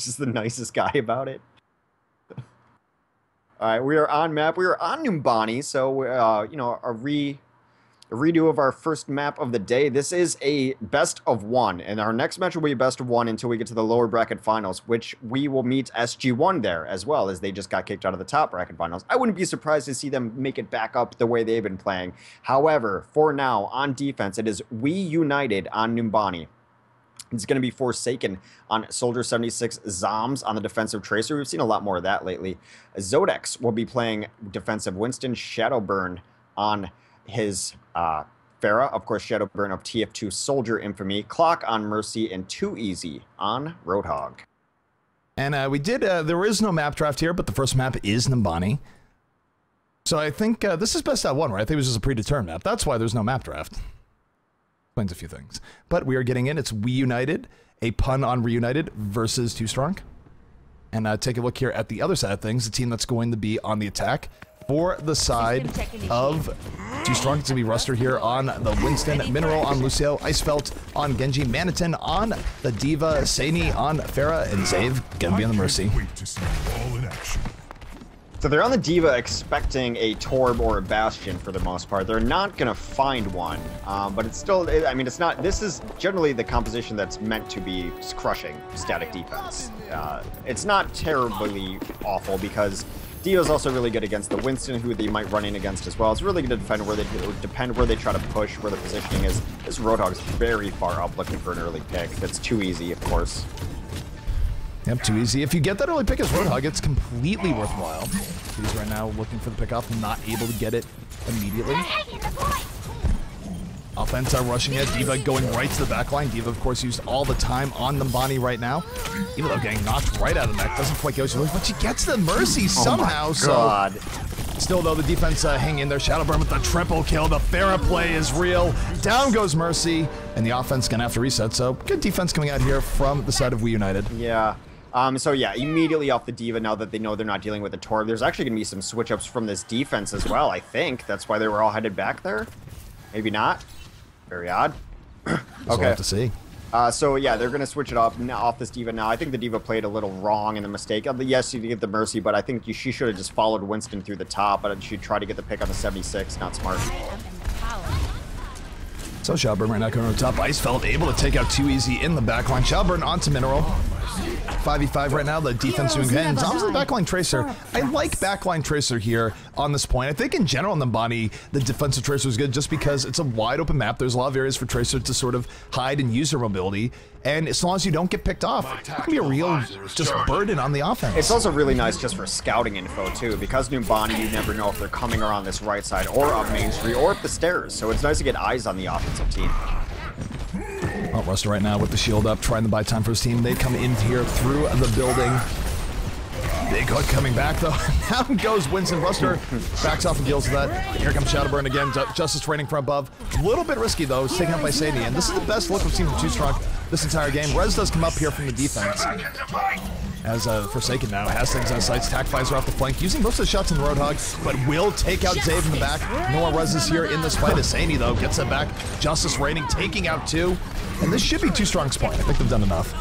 He's just the nicest guy about it. All right, we are on map. We are on Numbani, so you know, a redo of our first map of the day. This is a best of one, and our next match will be a best of one until we get to the lower bracket finals, which we will meet SG1 there as well, as they just got kicked out of the top bracket finals. I wouldn't be surprised to see them make it back up the way they've been playing. However, for now, on defense, it is WeUnited on Numbani. It's going to be Forsaken on Soldier 76, Zoms on the defensive Tracer. We've seen a lot more of that lately. Zodex will be playing defensive Winston, Shadowburn on his Pharah. Of course, Shadowburn of TF2 Soldier Infamy, Clock on Mercy, and 2easy on Roadhog. And we did, there is no map draft here, but the first map is Numbani. So I think this is best at one, right? I think it was just a predetermined map. That's why there's no map draft. Explains a few things. But we are getting in. It's WeUnited, a pun on Reunited versus 2sTroNk. And take a look here at the other side of things, the team that's going to be on the attack. For the side of 2sTroNk, it's going to be Ruster here on the Winston, Mineral on Lucio, Icefelt on Genji, Manitin on the Diva, Saini on Pharah, and Zave gonna be on the Mercy. So they're on the Diva expecting a Torb or a Bastion for the most part. They're not going to find one, but it's still, I mean, it's not, this is generally the composition that's meant to be crushing static defense. It's not terribly awful because Diva's also really good against the Winston, who they might run in against as well. It's really good to defend where they try to push, where the positioning is. This Roadhog's very far up looking for an early pick. That's 2easy, of course. Yep, 2easy. If you get that early pick as Roadhog, it's completely worthwhile. He's right now looking for the pickoff, not able to get it immediately. Offense are rushing it. Diva going right to the back line. Diva, of course, used all the time on Numbani right now. Even though getting knocked right out of the neck. Doesn't quite go, but she gets the Mercy somehow. Oh my God. So still, though, the defense hang in there. Shadowburn with the triple kill. The Pharah play is real. Down goes Mercy, and the offense going to have to reset. So good defense coming out here from the side of WeUnited. Yeah. So yeah, immediately off the Diva, now that they know they're not dealing with the Torb, there's actually going to be some switch-ups from this defense as well, I think. That's why they were all headed back there. Maybe not. Very odd. Okay. We'll have to see. So yeah, they're going to switch it off this Diva now. I think the Diva played a little wrong in the mistake. Yes, you did get the Mercy, but I think she should have just followed Winston through the top, but she tried to get the pick on the 76. Not smart. So Shadowburn right now going to the top. Icefelt able to take out 2easy in the backline. Shadowburn onto Mineral. 5v5 right now, the defense doing good. And Zom's the backline Tracer. I like backline Tracer here on this point. I think in general in Numbani, the defensive Tracer is good just because it's a wide open map. There's a lot of areas for Tracer to sort of hide and use their mobility. And as long as you don't get picked off, it can be a real just burden on the offense. It's also really nice just for scouting info too, because Numbani, you never know if they're coming around this right side or up Main Street or up the stairs. So it's nice to get eyes on the offensive team. Well, Ruster right now with the shield up, trying to buy time for his team. They come in here through the building. Big hook coming back though. Down goes Winston. Ruster backs off and deals with that. Here comes Shadowburn again. Justice raining from above. A little bit risky though. It's taken up by Sadie. And this is the best look we've seen from 2sTroNk this entire game. Rez does come up here from the defense. As Forsaken now has things on sights. Tac flies are off the flank, using most of the shots in the Roadhog, but will take out Zave in the back. No more Rez is here in this fight. Asani though gets it back. Justice raining, taking out 2. And this should be 2sTroNk's point. I think they've done enough.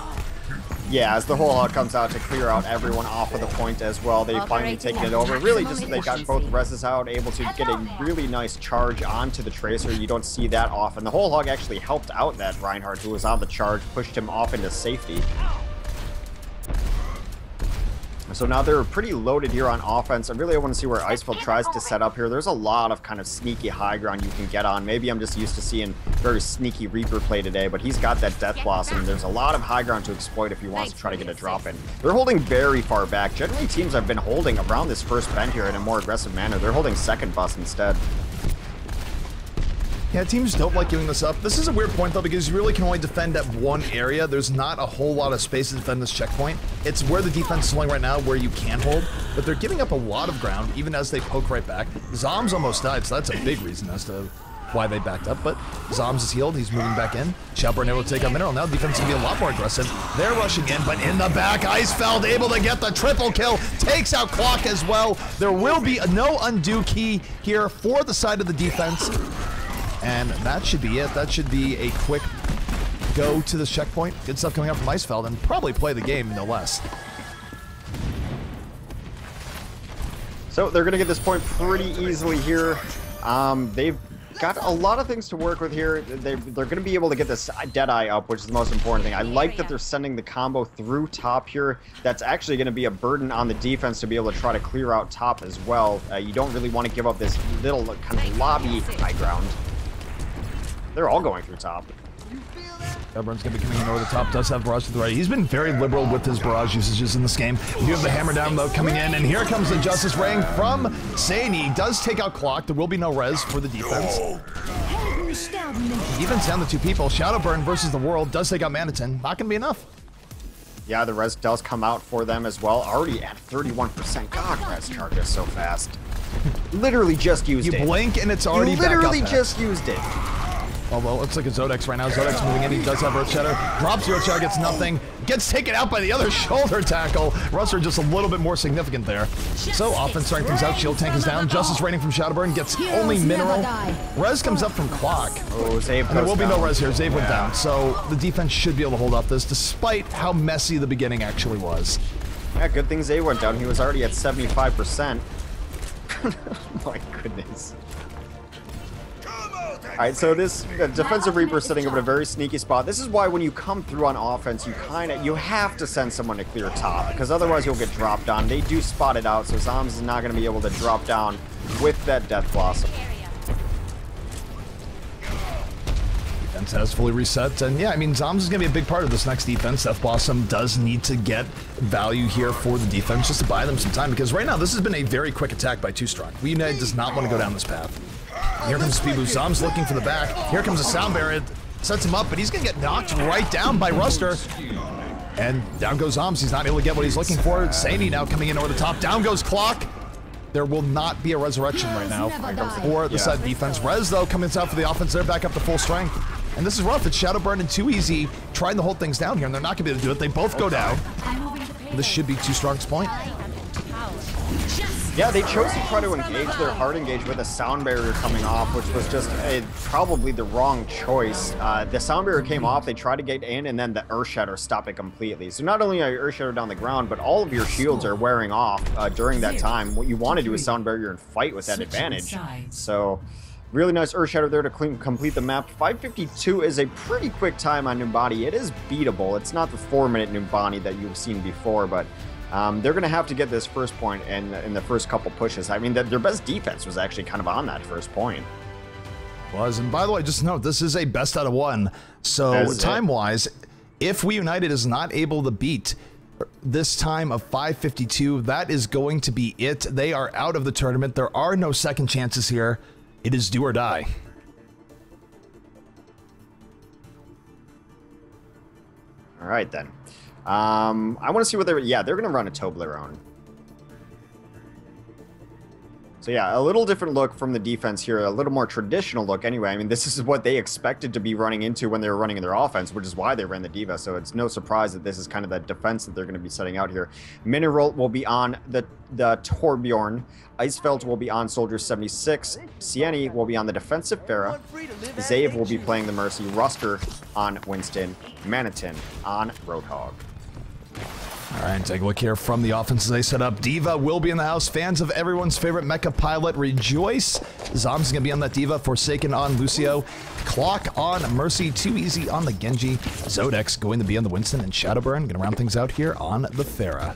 Yeah, as the whole hog comes out to clear out everyone off of the point as well, they finally taken it over. Really, just they got both Rez's out, able to get a really nice charge onto the Tracer. You don't see that often. The whole hog actually helped out that Reinhardt, who was on the charge, pushed him off into safety. So now they're pretty loaded here on offense. I really want to see where Icefeld tries to set up here. There's a lot of kind of sneaky high ground you can get on. Maybe I'm just used to seeing very sneaky Reaper play today, but he's got that Death Blossom. There's a lot of high ground to exploit if he wants to try to get a drop in. They're holding very far back. Generally, teams have been holding around this first bend here in a more aggressive manner. They're holding second bus instead. Yeah, teams don't like giving this up. This is a weird point, though, because you really can only defend at one area. There's not a whole lot of space to defend this checkpoint. It's where the defense is going right now, where you can hold, but they're giving up a lot of ground, even as they poke right back. Zom's almost died, so that's a big reason as to why they backed up, but Zoms is healed. He's moving back in. Shadowburn able to take out Mineral. Now the defense can be a lot more aggressive. They're rushing in, but in the back, Icefeld able to get the triple kill. Takes out Clock as well. There will be no undo key here for the side of the defense. And that should be it. That should be a quick go to this checkpoint. Good stuff coming up from Icefeld, and probably play the game, no less. So they're going to get this point pretty easily here. They've got a lot of things to work with here. They're going to be able to get this Deadeye up, which is the most important thing. I like that they're sending the combo through top here. That's actually going to be a burden on the defense to be able to try to clear out top as well. You don't really want to give up this little kind of lobby high ground. They're all going through top. Shadowburn's going to be coming in over the top, does have barrage to the right. He's been very liberal with his barrage usages in this game. You have the hammer down though coming in, and here comes the Justice Ring from Sadie. He does take out Clock. There will be no res for the defense. Defense down to 2 people. Shadowburn versus the World does take out Manitin. Not going to be enough. Yeah, the res does come out for them as well. Already at 31%. God, res charges so fast. Literally just used it. You blink and it's already back up. Literally just used it. Although it looks like a Zodex right now. Zodex moving in. He does have Earth Shatter. Drops Earth Shatter, gets nothing. Gets taken out by the other shoulder tackle. Ruster just a little bit more significant there. So offense starting things out. Shield tank is down. Justice raining from Shadowburn. Gets only mineral. Res comes up from Clock. Oh, Zave. And there will be no res here. Zave went down. So the defense should be able to hold off this, despite how messy the beginning actually was. Yeah, good thing Zave went down. He was already at 75%. Oh my goodness. Alright, so this defensive Reaper is sitting up in a very sneaky spot. This is why when you come through on offense, you have to send someone to clear top, because otherwise you'll get dropped on. They do spot it out, so Zoms is not going to be able to drop down with that Death Blossom. Defense has fully reset, and yeah, I mean, Zoms is going to be a big part of this next defense. Death Blossom does need to get value here for the defense just to buy them some time, because right now this has been a very quick attack by 2sTroNk. WeUnited does not want to go down this path. Here comes Speed Boost. Zoms looking for the back. Here comes a Sound Barrier. Sets him up, but he's going to get knocked right down by Ruster. And down goes Zoms. He's not able to get what he's looking for. Sadie now coming in over the top. Down goes Clock. There will not be a resurrection right now for the side defense. Rez, though, coming out for the offense. They're back up to full strength. And this is rough. It's Shadowburn and 2easy trying to hold things down here, and they're not going to be able to do it. They both go down. This should be 2sTroNk's point. Yeah, they chose to try to engage their hard engage with a sound barrier coming off, which was just probably the wrong choice. The sound barrier came off, they tried to get in, and then the Earth Shatter stopped it completely. So not only are you Earth Shatter down the ground, but all of your shields are wearing off during that time. What you want to do is sound barrier and fight with that advantage. So really nice Earth Shatter there to complete the map. 5:52 is a pretty quick time on Numbani. It is beatable. It's not the 4-minute Numbani that you've seen before, but they're going to have to get this first point in the first couple pushes. I mean, their best defense was actually kind of on that first point. And by the way, just note, this is a best out of 1. So time-wise, if WeUnited is not able to beat this time of 5:52, that is going to be it. They are out of the tournament. There are no second chances here. It is do or die. All right, then. I want to see what they're going to run a Toblerone. So yeah, a little different look from the defense here, a little more traditional look anyway. I mean, this is what they expected to be running into when they were running in their offense, which is why they ran the D.Va, so it's no surprise that this is kind of the defense that they're going to be setting out here. Mineral will be on the Torbjorn, Icefeld will be on Soldier 76, Sieni will be on the defensive Pharah, Zave will be playing the Mercy, Ruster on Winston, Manitin on Roadhog. All right, take a look here from the offenses they set up. D.Va will be in the house. Fans of everyone's favorite mecha pilot rejoice. Zoms is going to be on that D.Va. Forsaken on Lucio. Clock on Mercy. 2easy on the Genji. Zodex going to be on the Winston, and Shadowburn going to round things out here on the Pharah.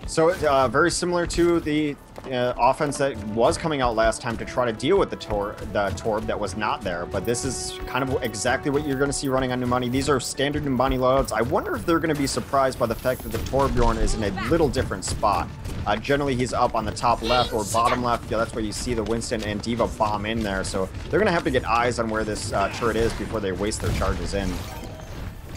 So very similar to the offense that was coming out last time to try to deal with the Torb that was not there, but this is kind of exactly what you're going to see running on Numbani. These are standard Numbani loadouts. I wonder if they're going to be surprised by the fact that the Torbjorn is in a little different spot. Generally, he's up on the top left or bottom left. Yeah, that's where you see the Winston and D.Va bomb in there, so they're going to have to get eyes on where this turret is before they waste their charges in.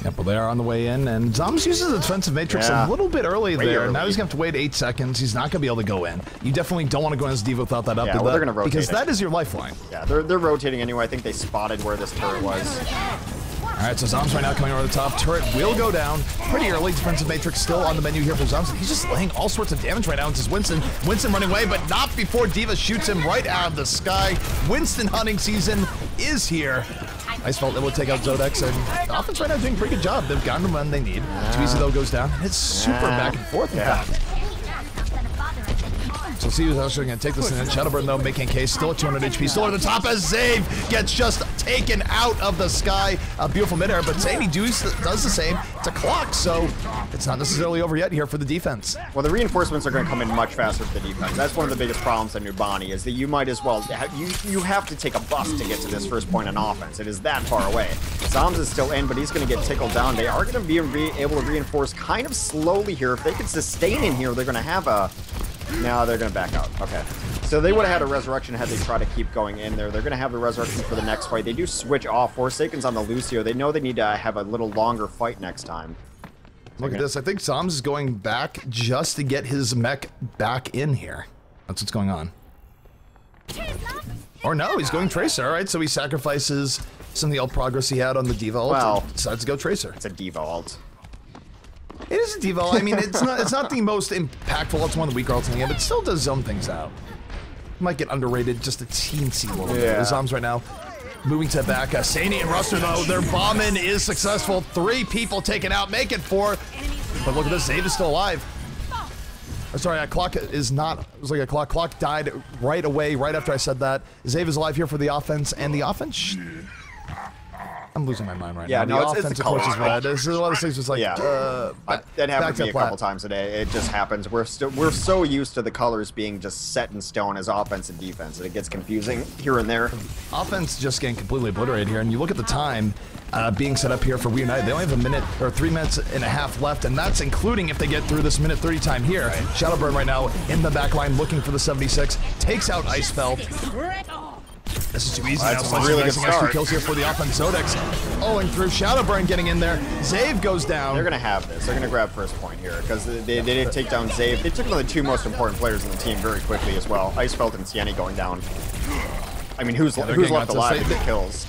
Yep, well, they are on the way in, and Zoms uses the defensive matrix a little bit early there. Early. Now he's going to have to wait 8 seconds. He's not going to be able to go in. You definitely don't want to go in as D.Va without that up. Yeah, well, they're going to rotate because that is your lifeline. Yeah, they're rotating anyway. I think they spotted where this turret was. Alright, so Zombs right now coming over the top. Turret will go down pretty early. Defensive Matrix still on the menu here for Zombs. He's just laying all sorts of damage right now. It's just Winston. Winston running away, but not before D.Va shoots him right out of the sky. Winston hunting season is here. Ice felt able to take out Zodex, and the offense right now doing a pretty good job. They've gotten them when they need. 2easy though goes down. It's super back and forth in fact. So see who's actually going to take this in. Shadowburn, though, making a case. Still at 200 HP. Still at the top as Zave gets just taken out of the sky. A beautiful midair, but Zany does the same. It's a clock, so it's not necessarily over yet here for the defense. Well, the reinforcements are going to come in much faster for the defense. That's one of the biggest problems at Nubani, is that you might as well... You have to take a bus to get to this first point on offense. It is that far away. Zombs is still in, but he's going to get tickled down. They are going to be able to reinforce kind of slowly here. If they can sustain in here, they're going to have a... No, they're going to back out. Okay. So they would have had a resurrection had they tried to keep going in there. They're going to have the resurrection for the next fight. They do switch off. Forsaken's on the Lucio. They know they need to have a little longer fight next time. Look at this. I think Zombs is going back just to get his mech back in here. That's what's going on. Or no, he's going Tracer. All right, so he sacrifices some of the ult progress he had on the D.Va ult and decides to go Tracer. It's a D.Va ult. It is a D.Va. I mean, it's not the most impactful. It's one of the weaker ults in the game, but it still does zone things out. Might get underrated just a teensy little bit. The Zombs right now moving to back. Sani and Ruster, though, their bombing is successful. 3 people taken out, make it 4. But look at this, Zave is still alive. Sorry, clock is not. It was like a clock. Clock died right away, right after I said that. Zave is alive here for the offense, and the offense. I'm losing my mind right now. No, the offense, of course, is red. There's a lot of things just like, that happens to me a couple times a day. It just happens. We're so used to the colors being just set in stone as offense and defense that it gets confusing here and there. Offense just getting completely obliterated here, and you look at the time being set up here for WeUnited. They only have a minute or 3 minutes and a half left, and that's including if they get through this minute 30 time here. Shadowburn right now in the back line looking for the 76, takes out Icefelt. This is too easy now. That's a really good start. 2 kills here for the offense. Zodex owing through. Shadowburn getting in there. Zave goes down. They're going to have this. They're going to grab first point here because they did take down Zave. They took one of the 2 most important players in the team very quickly as well. Icefelt and Sienni going down. I mean, who's left alive to get kills?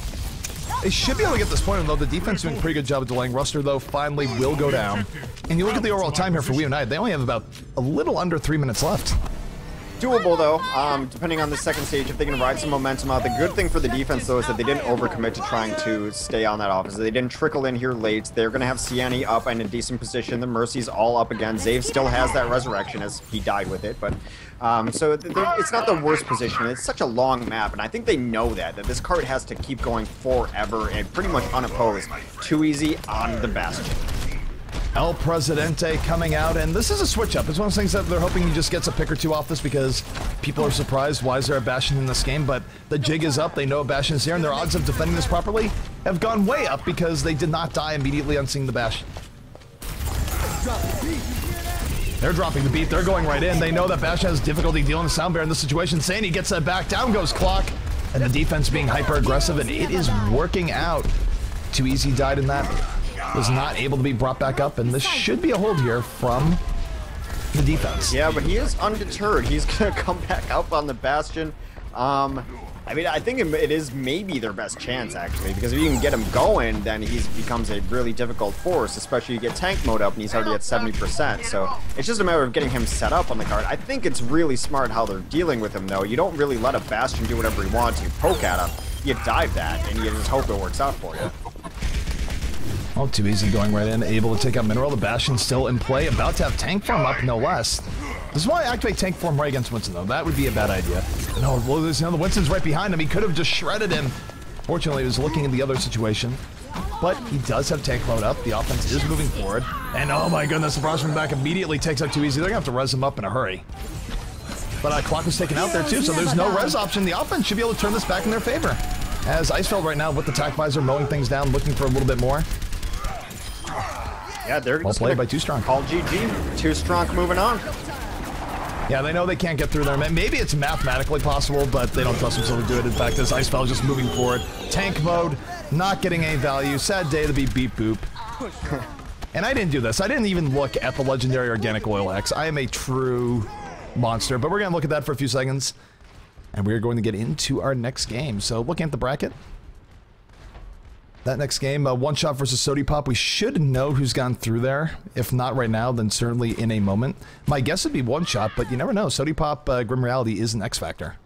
They should be able to get this point, though. The defense doing a pretty good job of delaying. Ruster, though, finally will go down. And you look at the overall time here for WeUnited. They only have about a little under 3 minutes left. Doable, though, depending on the second stage, if they can ride some momentum out. The good thing for the defense, though, is that they didn't overcommit to trying to stay on that offense. They didn't trickle in here late. They're going to have Sienni up in a decent position. The Mercy's all up again. Zave still has that resurrection as he died with it, but so it's not the worst position. It's such a long map, and I think they know that this card has to keep going forever and pretty much unopposed. 2easy on the Bastion. El Presidente coming out, and this is a switch up. It's one of those things that they're hoping he just gets a pick or 2 off this because people are surprised why is there a Bastion in this game, but the jig is up. They know a Bastion is here, and their odds of defending this properly have gone way up because they did not die immediately on seeing the Bastion. They're dropping the beat. They're going right in. They know that Bastion has difficulty dealing with Soundbear in this situation. Sani gets that back. Down goes Clock, and the defense being hyper-aggressive, and it is working out. 2easy died in that. Was not able to be brought back up, and this should be a hold here from the defense. Yeah, but he is undeterred. He's going to come back up on the Bastion. I mean, I think it is maybe their best chance, actually, because if you can get him going, then he becomes a really difficult force, especially you get tank mode up, and he's already at 70%, so it's just a matter of getting him set up on the card. I think it's really smart how they're dealing with him, though. You don't really let a Bastion do whatever he wants. You poke at him, you dive that, and you just hope it works out for you. Oh, 2easy going right in, able to take out Mineral. The Bastion still in play, about to have tank form up, no less. This is why I activate tank form right against Winston, though. That would be a bad idea. No, well, the Winston's right behind him. He could have just shredded him. Fortunately, he was looking at the other situation. But he does have tank mode up. The offense is moving forward. And oh my goodness, the Barrage from back immediately takes out 2easy. They're going to have to res him up in a hurry. But Clock was taken out there too, so there's no res option. The offense should be able to turn this back in their favor. As Icefeld right now with the tack visor mowing things down, looking for a little bit more. Yeah, they're well played by 2sTroNk. Call GG. 2sTroNk moving on. Yeah, they know they can't get through there. Maybe it's mathematically possible, but they don't trust themselves to do it. In fact, this Icefeld is just moving forward. Tank mode, not getting any value. Sad day to be beep boop. And I didn't do this. I didn't even look at the legendary Organic Oil X. I am a true monster, but we're going to look at that for a few seconds. And we're going to get into our next game. So looking at the bracket. That next game, One Shot versus Sody Pop. We should know who's gone through there. If not right now, then certainly in a moment. My guess would be One Shot, but you never know. Sody Pop, Grim Reality is an X Factor.